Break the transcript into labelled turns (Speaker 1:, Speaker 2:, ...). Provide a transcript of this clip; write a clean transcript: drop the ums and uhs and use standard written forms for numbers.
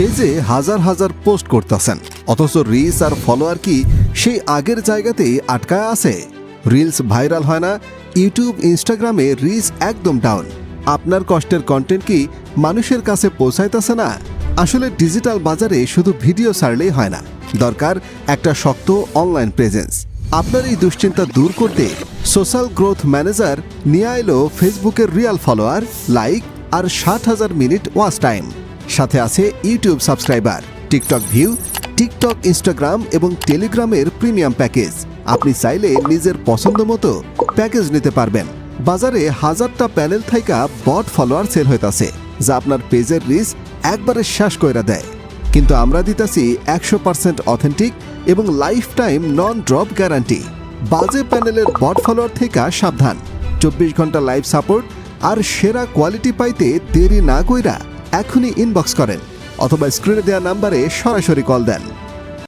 Speaker 1: পেজে হাজার হাজার পোস্ট করতেছেন, অথচ রিচ আর ফলোয়ার কি সেই আগের জায়গাতেই আটকায় আছে? রিলস ভাইরাল হয় না, ইউটিউব ইনস্টাগ্রামে রিচ একদম ডাউন। আপনার কষ্টের কন্টেন্ট কি মানুষের কাছে পৌঁছাইতেছে না? আসলে ডিজিটাল বাজারে শুধু ভিডিও ছাড়লেই হয় না, দরকার একটা শক্ত অনলাইন প্রেজেন্স। আপনার এই দুশ্চিন্তা দূর করতে সোশ্যাল গ্রোথ ম্যানেজার নিয়ে এলো ফেসবুকের রিয়াল ফলোয়ার, লাইক আর 60,000 মিনিট ওয়াচ টাইম। সাথে আছে YouTube subscriber, TikTok view, TikTok, Instagram এবং টেলিগ্রামের প্রিমিয়াম প্যাকেজ। আপনি চাইলে নিজের পছন্দ মতো প্যাকেজ নিতে পারবেন। বাজারে হাজারটা প্যানেল থাইকা বট ফলোয়ার সেল হইতাছে, যা আপনার পেজের রিচ একবারে শেষ কইরা দেয়। কিন্তু আমরা দিতাছি 100% অথেন্টিক এবং লাইফ টাইম নন ড্রপ গ্যারান্টি। বাজে প্যানেলের বট ফলোয়ার থেকে সাবধান। 24 ঘন্টা লাইভ সাপোর্ট আর সেরা কোয়ালিটি পাইতে দেরি না কইরা এখনই ইনবক্স করেন অথবা স্ক্রিনে দেওয়া নাম্বারে সরাসরি কল দেন।